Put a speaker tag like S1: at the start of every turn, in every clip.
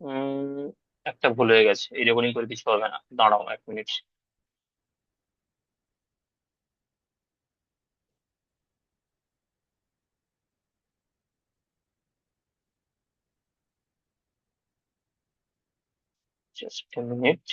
S1: উম একটা ভুল হয়ে গেছে, এই রেকর্ডিং করে কিছু হবে না, দাঁড়াও 1 মিনিট। Just a minute.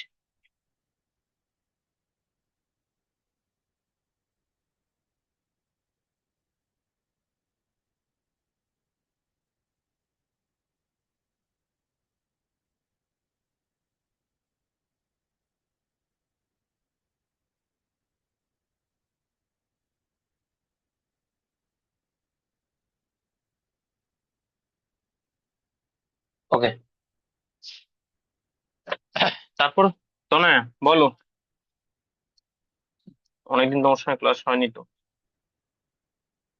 S1: ওকে, তারপর তনয়া বলো। অনেকদিন তোমার সঙ্গে ক্লাস হয়নি তো।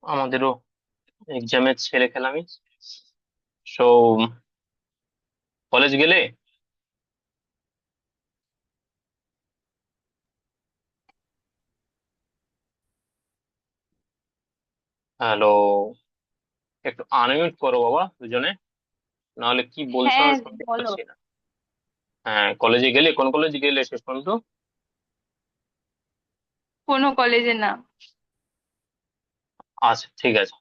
S1: আমাদেরও এক্সামের ছেলে খেলামি। সো, কলেজ গেলে? হ্যালো, একটু আনমিউট করো বাবা দুজনে, নাহলে কি বলছো
S2: হ্যাঁ,
S1: আমি শুনতে
S2: বলো।
S1: পাচ্ছি না। হ্যাঁ, কলেজে গেলে? কোন কলেজে গেলে শেষ পর্যন্ত?
S2: কোনো কলেজে না।
S1: আচ্ছা, ঠিক আছে।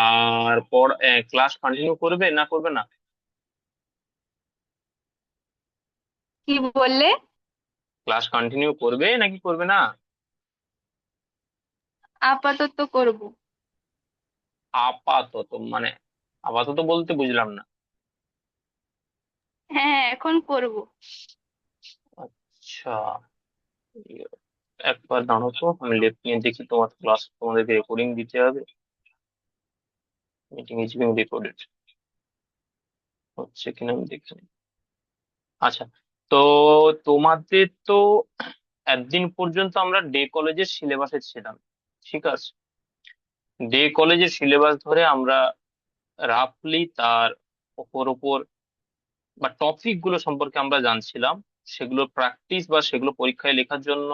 S1: আর ক্লাস কন্টিনিউ করবে না করবে না?
S2: কি বললে?
S1: ক্লাস কন্টিনিউ করবে নাকি করবে না?
S2: আপাতত করব।
S1: আপাতত মানে? আপাতত বলতে বুঝলাম না।
S2: হ্যাঁ, এখন করব।
S1: আচ্ছা, একবার দাঁড়াও তো, আমি লেফট নিয়ে দেখি তোমার ক্লাস, তোমাদেরকে রেকর্ডিং দিতে হবে। মিটিং ইজ বিং রেকর্ডেড, হচ্ছে কিনা আমি দেখি। আচ্ছা, তো তোমাদের তো একদিন পর্যন্ত আমরা ডে কলেজের সিলেবাসে ছিলাম, ঠিক আছে। ডে কলেজের সিলেবাস ধরে আমরা রাফলি তার ওপর ওপর বা টপিক গুলো সম্পর্কে আমরা জানছিলাম। সেগুলো প্র্যাকটিস বা সেগুলো পরীক্ষায় লেখার জন্য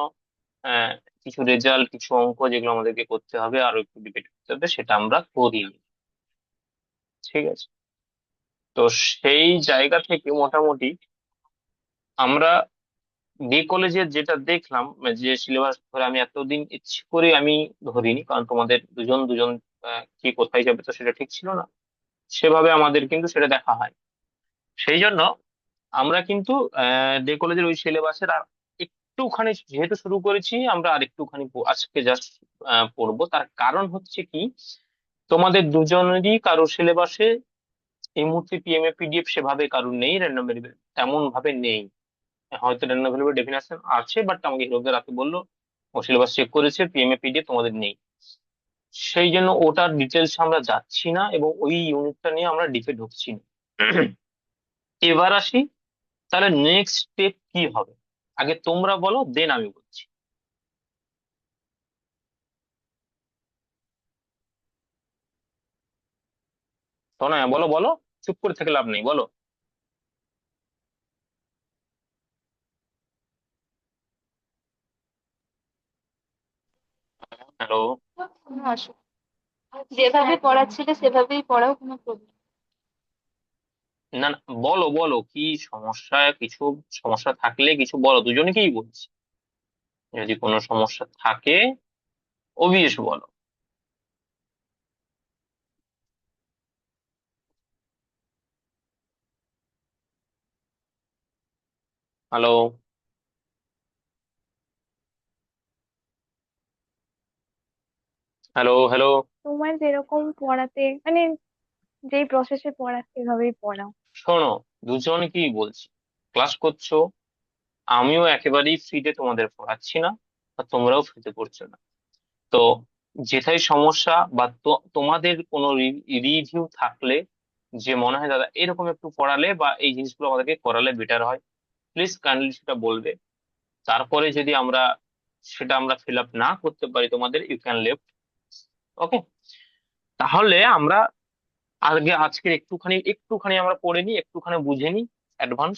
S1: আহ, কিছু রেজাল্ট, কিছু অঙ্ক যেগুলো আমাদেরকে করতে হবে, আরো একটু ডিবেট করতে হবে, সেটা আমরা করিনি, ঠিক আছে। তো সেই জায়গা থেকে মোটামুটি আমরা ডি কলেজের যেটা দেখলাম, যে সিলেবাস ধরে আমি এতদিন ইচ্ছে করে আমি ধরিনি, কারণ তোমাদের দুজন দুজন কি কোথায় যাবে তো সেটা ঠিক ছিল না। সেভাবে আমাদের কিন্তু সেটা দেখা হয়। সেই জন্য আমরা কিন্তু ডে কলেজের ওই সিলেবাসের আর একটুখানি যেহেতু শুরু করেছি, আমরা আর একটুখানি আজকে জাস্ট পড়বো। তার কারণ হচ্ছে কি, তোমাদের দুজনেরই কারো সিলেবাসে এই মুহূর্তে পিএমএ পিডিএফ সেভাবে কারোর নেই, র্যান্ডম ভেরিয়েবল তেমন ভাবে নেই। হয়তো র্যান্ডম ভ্যারিয়েবল ডেফিনেশন আছে, বাট আমাকে হিরোদের রাতে বললো ও সিলেবাস চেক করেছে, পিএমএ পিডিএফ তোমাদের নেই। সেই জন্য ওটার ডিটেলস আমরা যাচ্ছি না এবং ওই ইউনিটটা নিয়ে আমরা ডিপে ঢুকছি না। এবার আসি, তাহলে নেক্সট স্টেপ কি হবে? আগে তোমরা বলো, দেন আমি বলছি। তনয়া বলো বলো, চুপ করে থেকে লাভ নেই, বলো। হ্যালো।
S2: কোনো অসুবিধা, যেভাবে পড়াচ্ছিলে সেভাবেই পড়াও, কোনো প্রবলেম।
S1: না না, বলো বলো কি সমস্যা, কিছু সমস্যা থাকলে কিছু বলো, দুজনকেই বলছি। যদি কোনো সমস্যা থাকে অবভিয়াস বলো। Hello, hello, hello.
S2: তোমার যেরকম পড়াতে, মানে যেই প্রসেসে পড়াচ্ছে সেভাবেই পড়াও।
S1: শোনো, দুজনকেই বলছি, ক্লাস করছো, আমিও একেবারেই ফ্রিতে তোমাদের পড়াচ্ছি না, আর তোমরাও ফ্রিতে পড়ছো না। তো যেটাই সমস্যা বা তোমাদের কোনো রিভিউ থাকলে, যে মনে হয় দাদা এরকম একটু পড়ালে বা এই জিনিসগুলো আমাদেরকে করালে বেটার হয়, প্লিজ কাইন্ডলি সেটা বলবে। তারপরে যদি সেটা আমরা ফিল আপ না করতে পারি, তোমাদের ইউ ক্যান লেফট। ওকে, তাহলে আমরা আগে আজকের একটুখানি একটুখানি আমরা পড়ে নিই, একটুখানি বুঝে নিই অ্যাডভান্স।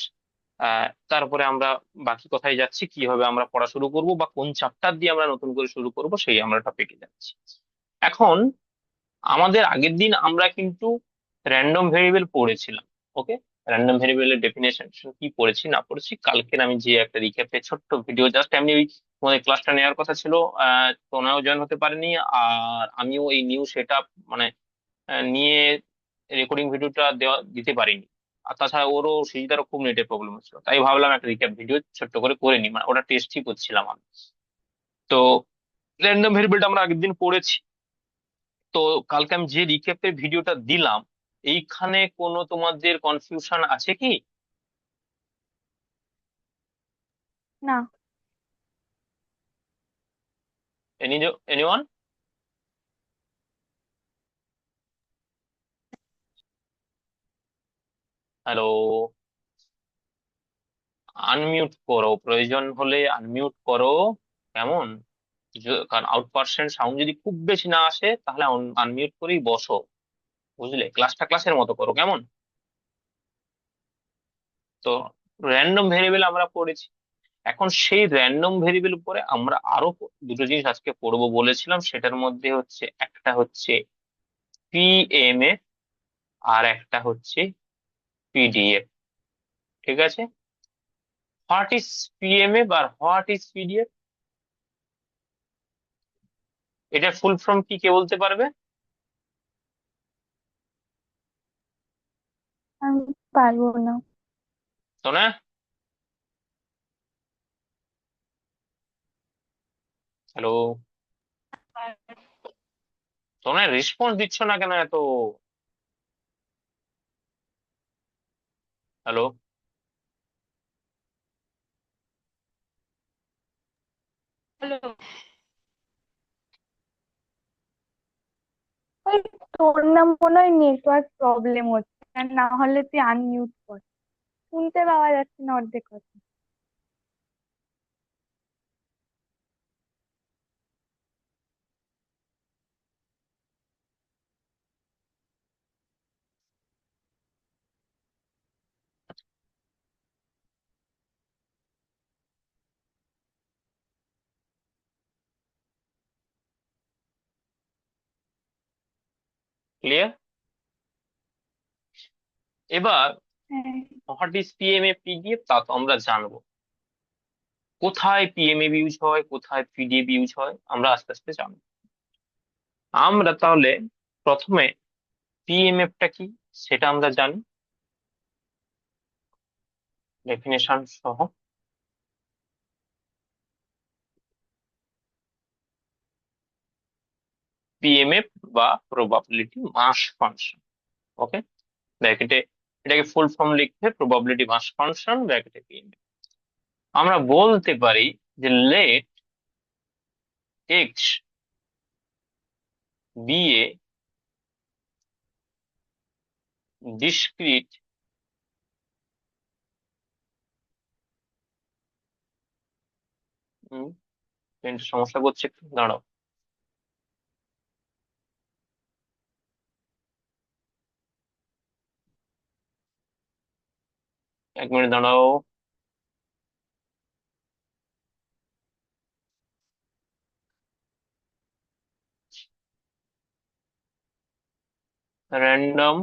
S1: তারপরে আমরা বাকি কথায় যাচ্ছি, কিভাবে আমরা পড়া শুরু করব বা কোন চ্যাপ্টার দিয়ে আমরা নতুন করে শুরু করব, সেই আমরা টপিকে যাচ্ছি এখন। আমাদের আগের দিন আমরা কিন্তু র্যান্ডম ভেরিয়েবল পড়েছিলাম, ওকে। র্যান্ডম ভেরিয়েবলের ডেফিনেশন কি পড়েছি না পড়েছি কালকের আমি যে একটা রিক্যাপে ছোট্ট ভিডিও জাস্ট এমনি ওই তোমাদের ক্লাসটা নেওয়ার কথা ছিল, তোমরাও জয়েন হতে পারেনি, আর আমিও এই নিউ সেট আপ মানে নিয়ে রেকর্ডিং ভিডিওটা দিতে পারিনি। আর তাছাড়া ওরও সুজিতারও খুব নেটের প্রবলেম হচ্ছিল, তাই ভাবলাম একটা রিক্যাপ ভিডিও ছোট্ট করে করে নি, মানে ওটা টেস্টই করছিলাম আমি। তো র্যান্ডম ভেরিয়েবলটা আমরা আগের দিন পড়েছি। তো কালকে আমি যে রিক্যাপের ভিডিওটা দিলাম, এইখানে কোনো তোমাদের কনফিউশন আছে কি?
S2: না।
S1: এনিওয়ান? হ্যালো? আনমিউট করো, প্রয়োজন হলে আনমিউট করো। কেমন? কারণ আউট পার্সেন্ট সাউন্ড যদি খুব বেশি না আসে তাহলে আনমিউট করেই বসো। বুঝলে, ক্লাসটা ক্লাসের মতো করো, কেমন? তো র্যান্ডম ভেরিয়েবল আমরা পড়েছি। এখন সেই র্যান্ডম ভেরিয়েবল উপরে আমরা আরো দুটো জিনিস আজকে পড়বো বলেছিলাম, সেটার মধ্যে হচ্ছে একটা হচ্ছে পিএমএফ, আর একটা হচ্ছে পিডিএফ। ঠিক আছে? হোয়াট ইজ পিএমএফ আর হোয়াট ইজ পিডিএফ? এটা ফুল ফর্ম কি, কে বলতে পারবে?
S2: আমি পারবো না।
S1: শোনা? হ্যালো? শোনা, রেসপন্স দিচ্ছ না কেন এত? হ্যালো?
S2: হ্যালো। ওই, তোর নাম মনে হয় নেটওয়ার্ক প্রবলেম হচ্ছে, আর না হলে তুই আনমিউট কর। শুনতে পাওয়া যাচ্ছে না অর্ধেক কথা।
S1: ক্লিয়ার? এবার
S2: হ্যাঁ।
S1: হোয়াট ইজ পিএমএফ পিডিএফ তা তো আমরা জানবো। কোথায় পিএমএফ ইউজ হয়, কোথায় পিডিএফ ইউজ হয়, আমরা আস্তে আস্তে জানবো। আমরা তাহলে প্রথমে পিএমএফটা কি সেটা আমরা জানি, ডেফিনেশন সহ। পিএমএফ বা প্রবাবিলিটি মাস ফাংশন। ওকে, ব্র্যাকেটে এটাকে ফুল ফর্ম লিখতে প্রবাবিলিটি মাস ফাংশন ব্র্যাকেটে পিএমএফ। আমরা বলতে পারি যে let X be a discrete সমস্যা করছে, একটু দাঁড়াও। 1 মিনিট দাঁড়াও। Random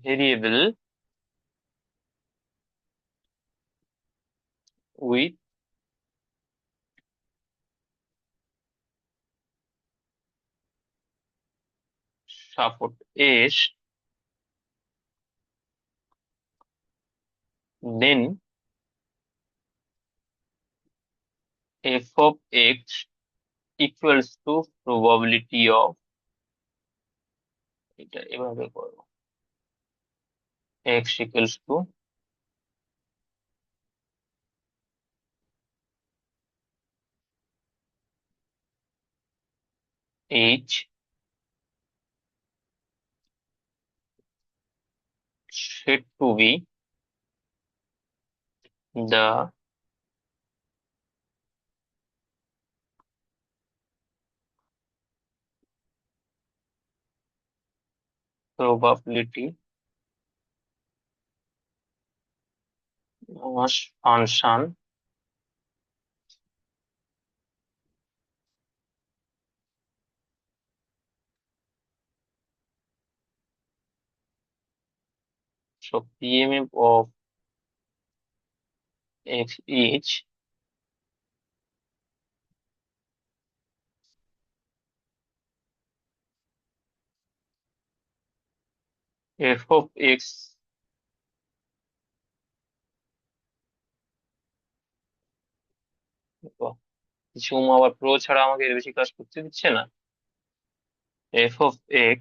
S1: variable with support S, then f of X equals to probability of, এটা এভাবে করো, X equals to H said to be the probability mass function So PMF of X is F of X, কিছু আবার pro ছাড়া আমাকে এর বেশি কাজ করতে দিচ্ছে না। F of X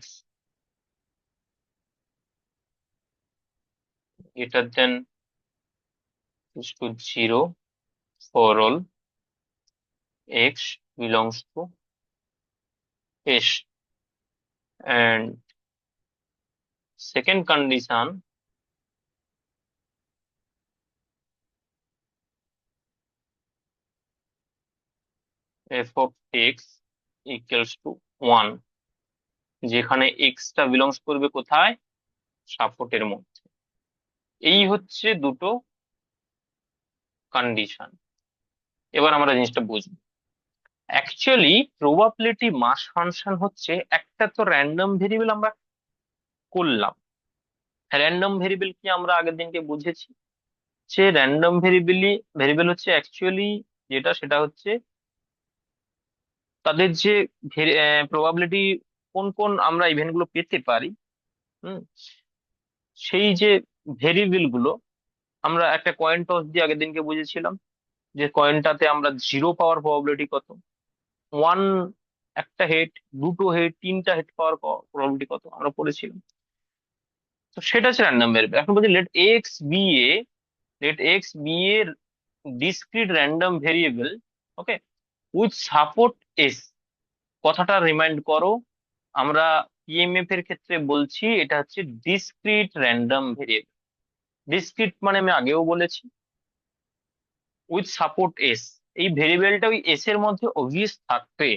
S1: greater than equals to 0 for all X belongs to S, and second condition, F of X equals to 1, যেখানে X টা বিলংস করবে কোথায়, সাপোর্টের মধ্যে। এই হচ্ছে দুটো কন্ডিশন। এবার আমরা জিনিসটা বুঝবো। অ্যাকচুয়ালি প্রবাবিলিটি মাস ফাংশন হচ্ছে একটা তো র্যান্ডম ভেরিয়েবল আমরা করলাম। র্যান্ডম ভেরিয়েবল কি আমরা আগের দিনকে বুঝেছি, যে র্যান্ডম ভেরিয়েবল হচ্ছে অ্যাকচুয়ালি যেটা, সেটা হচ্ছে তাদের যে প্রবাবিলিটি, কোন কোন আমরা ইভেন্ট গুলো পেতে পারি, হুম, সেই যে ভেরিয়েবল গুলো আমরা একটা কয়েন টস দিয়ে আগের দিনকে বুঝেছিলাম, যে কয়েনটাতে আমরা 0 পাওয়ার প্রবাবিলিটি কত, 1 একটা হেড, দুটো হেড, তিনটা হেড পাওয়ার প্রবাবিলিটি কত আমরা পড়েছিলাম। তো সেটা হচ্ছে র্যান্ডম ভেরিয়েবল। এখন বলছি let X be a discrete random variable, okay, with support S. কথাটা রিমাইন্ড করো, আমরা পিএমএফ এর ক্ষেত্রে বলছি এটা হচ্ছে ডিসক্রিট র্যান্ডম ভেরিয়েবল। ডিসক্রিট মানে আমি আগেও বলেছি উইথ সাপোর্ট এস, এই ভেরিয়েবলটা ওই এস এর মধ্যে অবভিয়াস থাকবে,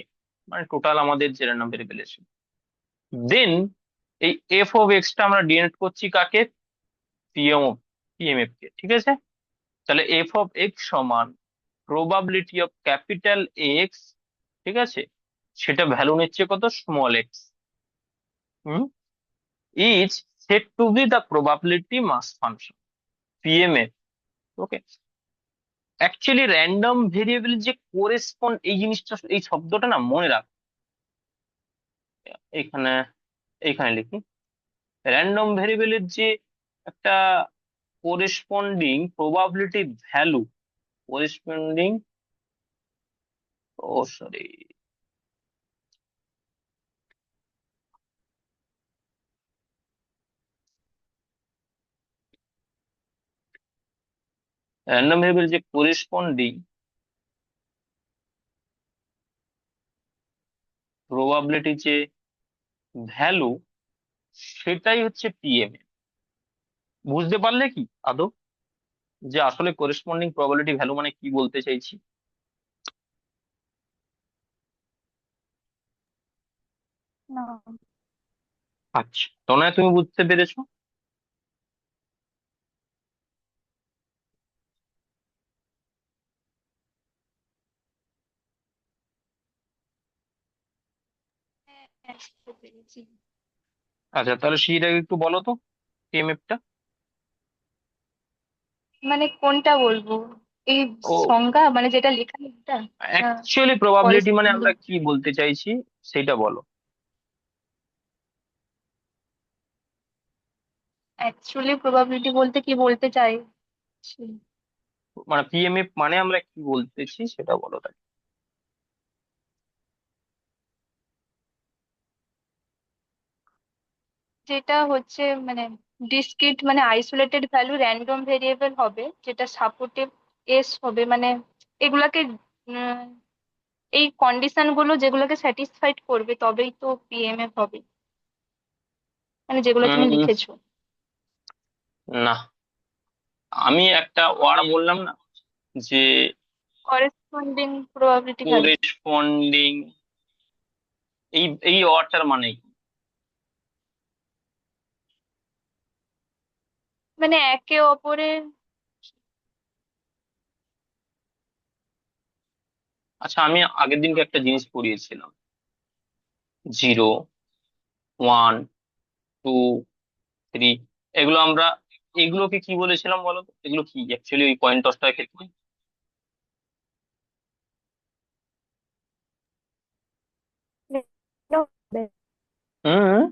S1: মানে টোটাল আমাদের যে র্যান্ডম ভেরিয়েবল এসে। দেন এই এফ অফ এক্স টা আমরা ডিনোট করছি কাকে, পিএমএফ কে, ঠিক আছে। তাহলে এফ অফ এক্স সমান প্রবাবিলিটি অফ ক্যাপিটাল এক্স, ঠিক আছে, সেটা ভ্যালু নিচ্ছে কত, small X, hmm, is set to be the probability mass function, PMF. Okay, actually random variable যে কোরেসপন্ড, এই জিনিসটা, এই শব্দটা না মনে রাখ। এখানে এইখানে লিখি, র্যান্ডম ভেরিয়েবলের যে একটা কোরেসপন্ডিং প্রবাবিলিটি ভ্যালু, করেসপন্ডিং, ও সরি, র্যান্ডম ভেরিয়েবল যে করেসপন্ডিং প্রবাবিলিটি যে ভ্যালু, সেটাই হচ্ছে পিএমএ। বুঝতে পারলে কি আদৌ, যে আসলে করেসপন্ডিং প্রবাবিলিটি ভ্যালু মানে কি বলতে চাইছি?
S2: না।
S1: আচ্ছা, তনয় তুমি বুঝতে পেরেছো?
S2: হ্যাঁ, হ্যাঁ, বুঝতে পেরেছি।
S1: আচ্ছা, তাহলে সেইটাকে একটু বলো তো, পিএমএফ টা।
S2: মানে কোনটা বলবো, এই
S1: ও,
S2: সংজ্ঞা মানে যেটা লেখা এটা, না
S1: অ্যাকচুয়ালি প্রবাবিলিটি মানে
S2: করেসপন্ডিং?
S1: আমরা কি বলতে চাইছি সেটা বলো।
S2: অ্যাকচুয়ালি প্রবাবিলিটি বলতে কি বলতে চাইছি,
S1: মানে পিএমএফ মানে আমরা কি বলতেছি সেটা বলো তাই।
S2: যেটা হচ্ছে মানে ডিসক্রিট মানে আইসোলেটেড ভ্যালু র্যান্ডম ভেরিয়েবল হবে, যেটা সাপোর্টিভ এস হবে, মানে এগুলাকে উম, এই কন্ডিশন গুলো যেগুলোকে স্যাটিসফাইড করবে তবেই তো পিএমএফ হবে, মানে যেগুলো তুমি
S1: উম
S2: লিখেছো।
S1: না, আমি একটা ওয়ার্ড বললাম না, যে
S2: করেসপন্ডিং প্রবাবিলিটি ভ্যালু
S1: কোরেসপন্ডিং, এই এই ওয়ার্ডটার মানে কি?
S2: মানে একে অপরের।
S1: আচ্ছা, আমি আগের দিনকে একটা জিনিস পড়িয়েছিলাম, 0, 1, 2, 3, এগুলো আমরা এগুলোকে কি বলেছিলাম বলো তো, এগুলো কি অ্যাকচুয়ালি ওই কয়েন টসটার ক্ষেত্রে? হুম,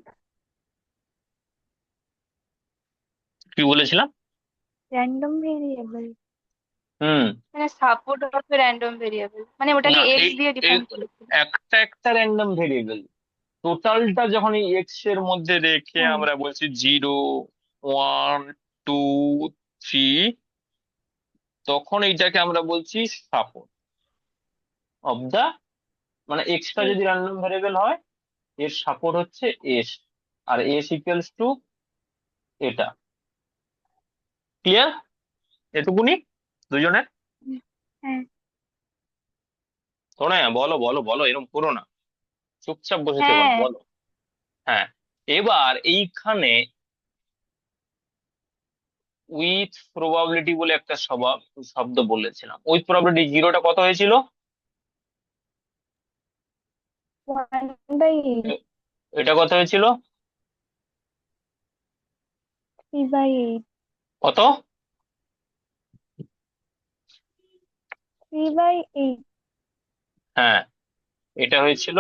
S1: কি বলেছিলাম?
S2: র্যান্ডম ভেরিয়েবল
S1: হুম।
S2: মানে সাপোর্ট অফ র্যান্ডম ভেরিয়েবল, মানে
S1: না,
S2: ওটাকে এক্স
S1: এই
S2: দিয়ে ডিফাইন
S1: এই-
S2: করেছিল।
S1: একটা একটা র্যান্ডম ভেরিয়েবল, টোটালটা যখন এই এক্স এর মধ্যে রেখে
S2: হ্যাঁ
S1: আমরা বলছি 0, 1, 2, 3, তখন এইটাকে আমরা বলছি সাপোর্ট অফ দা, মানে এক্সটা
S2: ঠিক।
S1: যদি র্যান্ডম ভেরিয়েবল হয় এর সাপোর্ট হচ্ছে এস, আর এস ইকুয়ালস টু এটা। ক্লিয়ার এটুকুনি দুজনের?
S2: হ্যাঁ
S1: তোমরা বলো বলো বলো, এরকম করো না, চুপচাপ বসে থেকো না,
S2: হ্যাঁ
S1: বলো। হ্যাঁ, এবার এইখানে উইথ প্রবাবিলিটি বলে একটা শব্দ বলেছিলাম, উইথ প্রবাবিলিটি জিরোটা কত হয়েছিল?
S2: 1/8,
S1: এ- এটা কত হয়েছিল?
S2: 3/8,
S1: কত?
S2: 3/8।
S1: হ্যাঁ, এটা হয়েছিল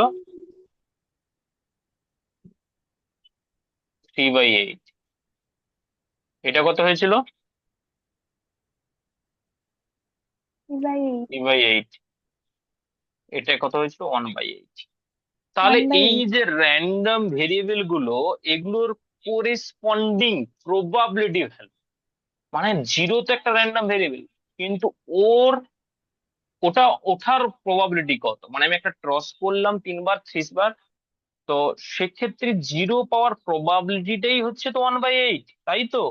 S1: 3/8। এটা কত হয়েছিল?
S2: 3/8,
S1: 3/8। এটা কত হয়েছিল? 1/8। তাহলে
S2: ওয়ান বাই
S1: এই
S2: এইট
S1: যে র্যান্ডম ভেরিয়েবল গুলো, এগুলোর কোরেসপন্ডিং প্রবাবিলিটি ভ্যালু, মানে জিরো তো একটা র্যান্ডম ভেরিয়েবল, কিন্তু ওর ওটা ওঠার প্রবাবিলিটি কত, মানে আমি একটা টস করলাম 3 বার 30 বার, তো সেক্ষেত্রে জিরো পাওয়ার প্রবাবিলিটিটাই হচ্ছে তো 1/8, তাই তো?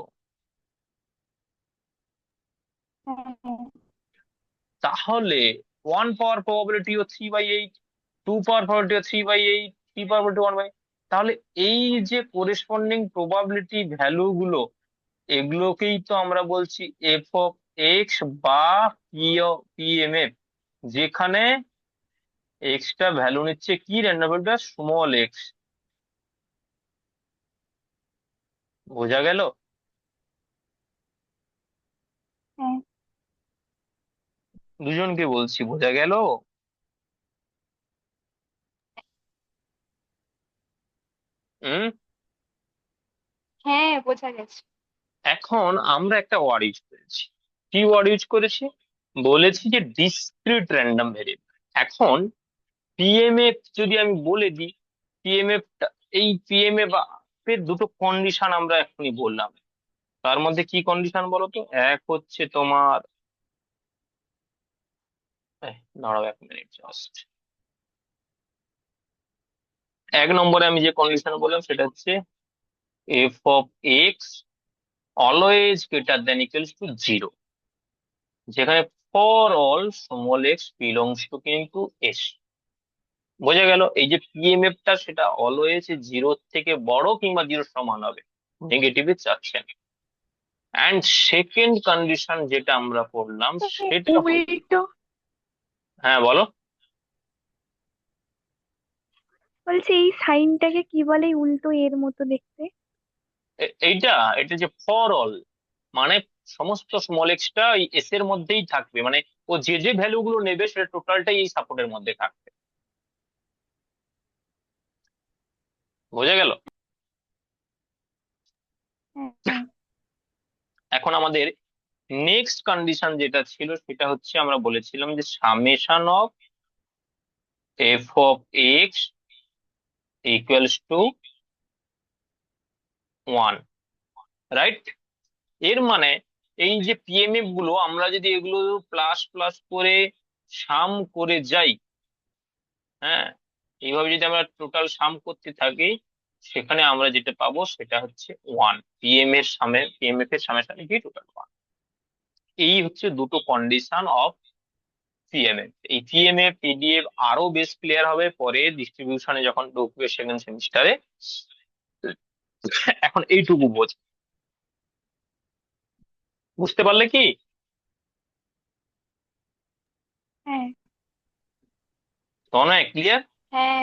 S2: হ্যাঁ
S1: তাহলে ওয়ান পাওয়ার প্রবাবিলিটিও 3/8, টু পাওয়ার প্রবাবিলিটিও 3/8, থ্রি পাওয়ার প্রবাবিলিটি 1/8। তাহলে এই যে কোরেসপন্ডিং প্রবাবিলিটি ভ্যালু গুলো, এগুলোকেই তো আমরা বলছি এফ অফ এক্স বা পিএমএফ, যেখানে এক্সটা ভ্যালু নিচ্ছে কি, র্যান্ডম ভ্যালুটা স্মল এক্স। বোঝা গেল?
S2: হ্যাঁ
S1: দুজনকে বলছি, বোঝা গেল? হুম।
S2: হ্যাঁ বোঝা গেছে।
S1: এখন আমরা একটা ওয়ার্ড ইউজ করেছি, কি ওয়ার্ড ইউজ করেছি? বলেছি যে ডিসক্রিট র্যান্ডম ভেরিয়েবল। এখন পিএমএফ যদি আমি বলে দিই, পিএমএফ, এই পিএমএফ এর দুটো কন্ডিশন আমরা এখনই বললাম, তার মধ্যে কি কন্ডিশন বলো তো? এক হচ্ছে তোমার, দাঁড়াও 1 মিনিট জাস্ট। এক নম্বরে আমি যে কন্ডিশন বললাম সেটা হচ্ছে f of x always greater than equals to zero, যেখানে for all small x belongs to কিন্তু এস। বোঝা গেল? এই যে পিএমএফ টা সেটা অলওয়েজ জিরোর থেকে বড় কিংবা জিরোর সমান হবে, নেগেটিভে যাচ্ছে না। অ্যান্ড সেকেন্ড কন্ডিশন যেটা আমরা পড়লাম সেটা
S2: উল্টো
S1: হ্যাঁ বলো।
S2: বলছে, এই সাইনটাকে কি বলে, এই উল্টো এর মতো দেখতে?
S1: এইটা এটা যে ফর অল, মানে সমস্ত স্মল এক্সটা এই এস এর মধ্যেই থাকবে, মানে ও যে যে ভ্যালু গুলো নেবে সেটা টোটালটাই এই সাপোর্টের মধ্যে থাকবে। বোঝা গেল?
S2: হ্যাঁ হ্যাঁ
S1: এখন আমাদের নেক্সট কন্ডিশন যেটা ছিল সেটা হচ্ছে আমরা বলেছিলাম যে summation of F of X equals two 1, right? এর মানে এই যে পিএমএফ গুলো আমরা যদি এগুলো প্লাস প্লাস করে সাম করে যাই, হ্যাঁ, এইভাবে যদি আমরা টোটাল সাম করতে থাকি, সেখানে আমরা যেটা পাবো সেটা হচ্ছে 1, পিএমএফ এর সামনে সামনে কি টোটাল 1। এই হচ্ছে দুটো কন্ডিশন অফ পিএমএফ। এই পিএমএফ পিডিএফ আরো বেশ ক্লিয়ার হবে পরে ডিস্ট্রিবিউশনে যখন ঢুকবে সেকেন্ড সেমিস্টারে। এখন এইটুকু বোঝ, বুঝতে পারলে কি?
S2: হ্যাঁ
S1: তনয় ক্লিয়ার?
S2: হ্যাঁ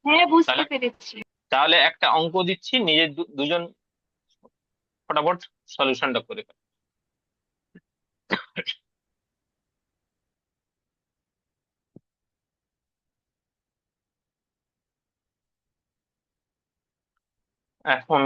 S2: হ্যাঁ বুঝতে
S1: তাহলে
S2: পেরেছি।
S1: তাহলে একটা অঙ্ক দিচ্ছি, নিজের দুজন ফটাফট সলিউশনটা করে ফেল। এখন